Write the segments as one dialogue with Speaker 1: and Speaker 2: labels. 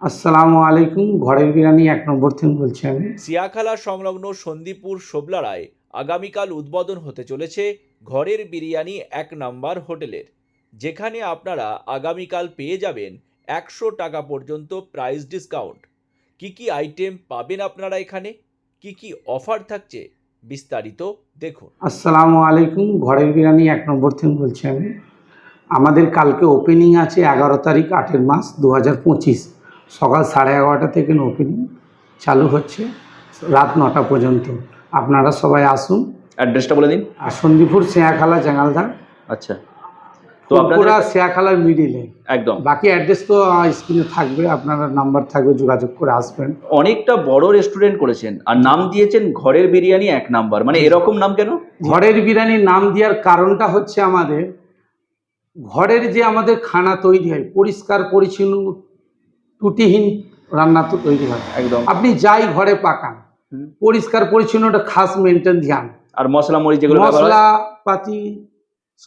Speaker 1: আসসালামু আলাইকুম। ঘরের বিরিয়ানি ১ নম্বর থেকে বলছি আমি।
Speaker 2: সিয়াখালা সংলগ্ন সন্দীপুর শোভলারায় আগামীকাল উদ্বোধন হতে চলেছে ঘরের বিরিয়ানি ১ নম্বর হোটেলের, যেখানে আপনারা আগামীকাল পেয়ে যাবেন ১০০ টাকা পর্যন্ত প্রাইস ডিসকাউন্ট। কি কি আইটেম পাবেন আপনারা এখানে, কি কি অফার থাকছে, বিস্তারিত দেখুন।
Speaker 1: আসসালামু আলাইকুম। ঘরের বিরিয়ানি ১ নম্বর থেকে বলছি আমি। আমাদের কালকে ওপেনিং আছে ১১ তারিখ ৮ মাস ২০২৫, সকাল 11:30 থেকে ওপেনিং চালু হচ্ছে রাত ৯টা পর্যন্ত। আপনারা সবাই আসুন।
Speaker 2: অ্যাড্রেসটা বলে দিন।
Speaker 1: আর সন্দীপুর সিয়াখালা জাঙ্গালদার,
Speaker 2: আচ্ছা, তো
Speaker 1: পুরা
Speaker 2: আপনাদের
Speaker 1: সিয়াখালার মিডিলে।
Speaker 2: একদম
Speaker 1: বাকি অ্যাড্রেস তো স্ক্রিনে থাকবে, আপনারা নাম্বার থাকবে, যোগাযোগ করে আসবেন।
Speaker 2: অনেকটা বড় রেস্টুরেন্ট করেছেন আর নাম দিয়েছেন ঘরের বিরিয়ানি ১ নাম্বার, মানে এরকম নাম কেন?
Speaker 1: ঘরের বিরিয়ানির নাম দেওয়ার কারণটা হচ্ছে আমাদের ঘরের যে আমাদের খানা তৈরি হয় পরিষ্কার পরিচ্ছন্ন ত্রুটিহীন রান্না তো তৈরি হয়।
Speaker 2: একদম।
Speaker 1: আপনি যাই ঘরে পাকান পরিষ্কার পরিচ্ছন্নটা খাস মেনটেন ধ্যান।
Speaker 2: আর মশলা মরিচ যেগুলো ব্যবহার হয়?
Speaker 1: মশলাপাতি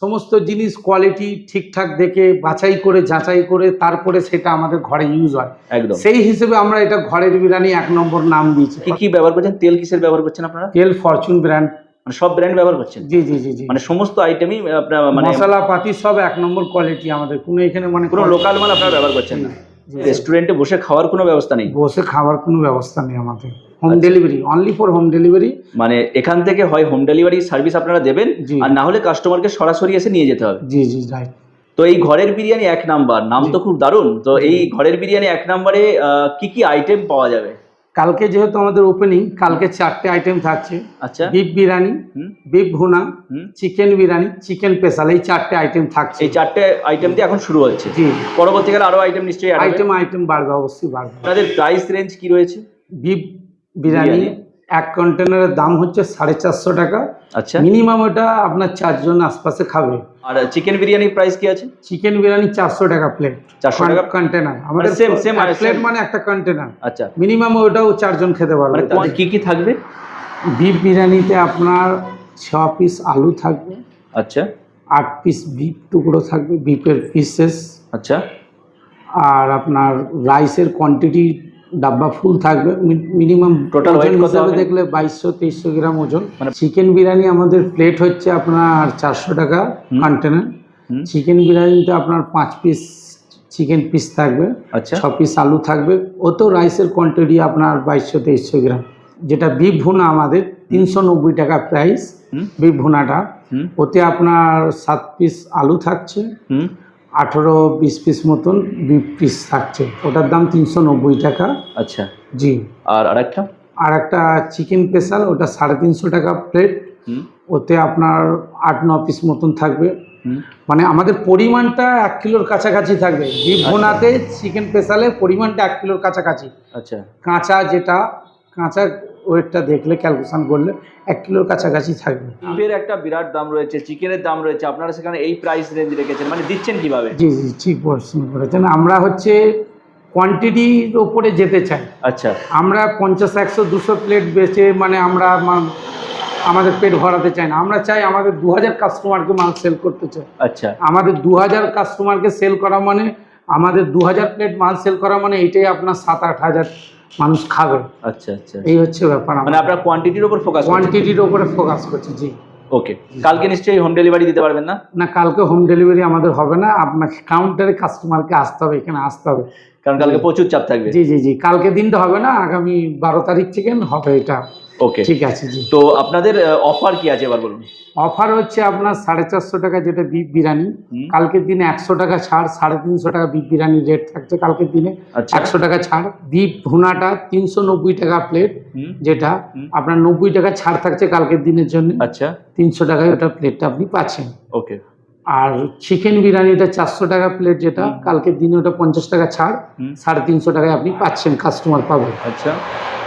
Speaker 1: সমস্ত জিনিস কোয়ালিটি ঠিকঠাক দেখে বাছাই করে যাচাই করে তারপরে সেটা আমাদের ঘরে ইউজ হয়।
Speaker 2: একদম।
Speaker 1: সেই হিসেবে আমরা এটা ঘরের বিরিয়ানি ১ নম্বর নাম দিয়েছি।
Speaker 2: কি কি ব্যবহার করছেন? তেল কিসের ব্যবহার করছেন আপনারা?
Speaker 1: তেল ফরচুন ব্র্যান্ড।
Speaker 2: মানে সব ব্র্যান্ড ব্যবহার করছেন?
Speaker 1: জি জি জি জি।
Speaker 2: মানে সমস্ত আইটেমই আপনার মানে
Speaker 1: মশলাপাতি সব ১ নম্বর কোয়ালিটি আমাদের, কোনো এখানে মানে
Speaker 2: কোনো লোকাল মাল আপনারা ব্যবহার করছেন না?
Speaker 1: জি।
Speaker 2: রেস্টুরেন্টে বসে খাওয়ার কোনো ব্যবস্থা নেই?
Speaker 1: বসে খাওয়ার কোনো ব্যবস্থা নেই আমাদের। Home delivery, only for home delivery.
Speaker 2: মানে এখান থেকে হয় হোম ডেলিভারি সার্ভিস আপনারা দেবেন,
Speaker 1: জি।
Speaker 2: আর না হলে কাস্টমারকে সরাসরি এসে নিয়ে যেতে হবে।
Speaker 1: জি জি রাইট।
Speaker 2: তো এই ঘরের বিরিয়ানি ১ নাম্বার নাম তো খুব দারুণ। তো এই ঘরের বিরিয়ানি ১ নাম্বারে কি কি আইটেম পাওয়া যাবে?
Speaker 1: কালকে যেহেতু আমাদের ওপেনিং, কালকে 4টে আইটেম থাকছে।
Speaker 2: আচ্ছা।
Speaker 1: বিফ বিরিয়ানি, বিফ ভুনা,
Speaker 2: হুম।
Speaker 1: চিকেন বিরিয়ানি, চিকেন স্পেশাল, এই 4টে আইটেম থাকছে।
Speaker 2: এই 4টে আইটেম দিয়ে এখন শুরু হচ্ছে।
Speaker 1: জি।
Speaker 2: পরবর্তীকালে আরো আইটেম নিশ্চয়ই add হবে?
Speaker 1: আইটেম বাড়বে, অবশ্যই বাড়বে।
Speaker 2: আপনাদের প্রাইস রেঞ্জ কি রয়েছে?
Speaker 1: বিফ বিরিয়ানি ১ কন্টেনারের দাম হচ্ছে 450 টাকা।
Speaker 2: আচ্ছা।
Speaker 1: মিনিমাম ওটা আপনার 4 জন আশপাশে খাবে।
Speaker 2: আর চিকেন বিরিয়ানির প্রাইস কি আছে?
Speaker 1: চিকেন বিরিয়ানি 400 টাকা প্লেট।
Speaker 2: 400 টাকা
Speaker 1: কন্টেনার আমাদের।
Speaker 2: সেম
Speaker 1: প্লেট মানে একটা কন্টেনার।
Speaker 2: আচ্ছা।
Speaker 1: মিনিমাম ওটাও 4 জন খেতে পারবে।
Speaker 2: মানে তাতে কি কি থাকবে?
Speaker 1: বিফ বিরিয়ানিতে আপনার 6 পিস আলু থাকবে,
Speaker 2: আচ্ছা
Speaker 1: 8 পিস বিফ টুকরো থাকবে, বিফের পিসেস।
Speaker 2: আচ্ছা।
Speaker 1: আর আপনার রাইসের কোয়ান্টিটি ডাব্বা ফুল থাকবে। মিনিমাম
Speaker 2: Total weight কত
Speaker 1: হিসাবে
Speaker 2: হবে?
Speaker 1: দেখলে 2200-2300 গ্রাম ওজন।
Speaker 2: মানে
Speaker 1: চিকেন বিরিয়ানি আমাদের প্লেট হচ্ছে আপনার 400 টাকা কন্টেনার। চিকেন বিরিয়ানিতে আপনার 5 পিস চিকেন পিস থাকবে,
Speaker 2: আচ্ছা
Speaker 1: 6 পিস আলু থাকবে। ওতো রাইসের কোয়ান্টিটি আপনার 2200-2300 গ্রাম। যেটা বিফ ভুনা আমাদের 390 টাকা প্রাইস। বিফ ভুনাটা ওতে আপনার 7 পিস আলু থাকছে, 18-20 পিস মতন বিফ পিস থাকছে, ওটার দাম 390 টাকা।
Speaker 2: আচ্ছা।
Speaker 1: জি।
Speaker 2: আর আরেকটা?
Speaker 1: আর একটা চিকেন স্পেশাল, ওটা 350 টাকা প্লেট। ওতে আপনার 8-9 পিস মতন থাকবে। মানে আমাদের পরিমাণটা 1 কিলোর কাছাকাছি থাকবে। বিফ ভুনাতে চিকেন স্পেশালের পরিমাণটা 1 কিলোর কাছাকাছি।
Speaker 2: আচ্ছা।
Speaker 1: কাঁচা ওয়েটটা দেখলে ক্যালকুলেশন করলে 1 কিলোর কাছাকাছি থাকবে।
Speaker 2: বিফের একটা বিরাট দাম রয়েছে, চিকেনের দাম রয়েছে, আপনারা সেখানে এই প্রাইস রেঞ্জ রেখেছেন, মানে দিচ্ছেন কিভাবে?
Speaker 1: জি জি ঠিক প্রশ্ন করেছেন। আমরা হচ্ছে কোয়ান্টিটির ওপরে যেতে চাই।
Speaker 2: আচ্ছা।
Speaker 1: আমরা 50, 100, 200 প্লেট বেচে মানে আমরা আমাদের পেট ভরাতে চাই না। আমরা চাই আমাদের 2000 কাস্টমারকে মাল সেল করতে চাই।
Speaker 2: আচ্ছা।
Speaker 1: আমাদের 2000 কাস্টমারকে সেল করা মানে, আমাদের 2000 প্লেট মাল সেল করা মানে এইটাই আপনার 7-8 হাজার মানুষ খাবে।
Speaker 2: আচ্ছা আচ্ছা।
Speaker 1: এই হচ্ছে ব্যাপার।
Speaker 2: মানে আপনারা কোয়ান্টিটির উপর ফোকাস করছেন?
Speaker 1: কোয়ান্টিটির উপরে ফোকাস করছি। জি।
Speaker 2: ওকে। কালকে নিশ্চয়ই হোম ডেলিভারি দিতে পারবেন না?
Speaker 1: না, কালকে হোম ডেলিভারি আমাদের হবে না। আপনাকে কাউন্টারে কাস্টমারকে আসতে হবে, এখানে আসতে হবে,
Speaker 2: কারণ কালকে প্রচুর চাপ থাকবে।
Speaker 1: জি জি জি। কালকে দিনটা হবে না, আগামী 12 তারিখ থেকে হবে এটা।
Speaker 2: ওকে
Speaker 1: ঠিক আছে। জি।
Speaker 2: তো আপনাদের অফার কি আছে এবার বলুন?
Speaker 1: অফার হচ্ছে আপনার 450 টাকা যেটা বিফ বিরিয়ানি, কালকের দিনে 100 টাকা ছাড়, 350 টাকা বিফ বিরিয়ানির রেট থাকছে কালকের দিনে। 100 টাকা ছাড়। বিফ ভুনাটা 390 টাকা প্লেট, যেটা আপনার 90 টাকা ছাড় থাকছে কালকের দিনের জন্য।
Speaker 2: আচ্ছা।
Speaker 1: 300 টাকায় ওটা প্লেটটা আপনি পাচ্ছেন।
Speaker 2: ওকে।
Speaker 1: আর চিকেন বিরিয়ানিটা 400 টাকা প্লেট, যেটা কালকের দিনে ওটা 50 টাকা ছাড়, 350 টাকায় আপনি পাচ্ছেন, কাস্টমার পাবেন।
Speaker 2: আচ্ছা।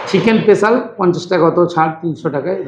Speaker 1: চিকেন স্পেশাল 50 টাকা, অত ছাড় 300 টাকায়।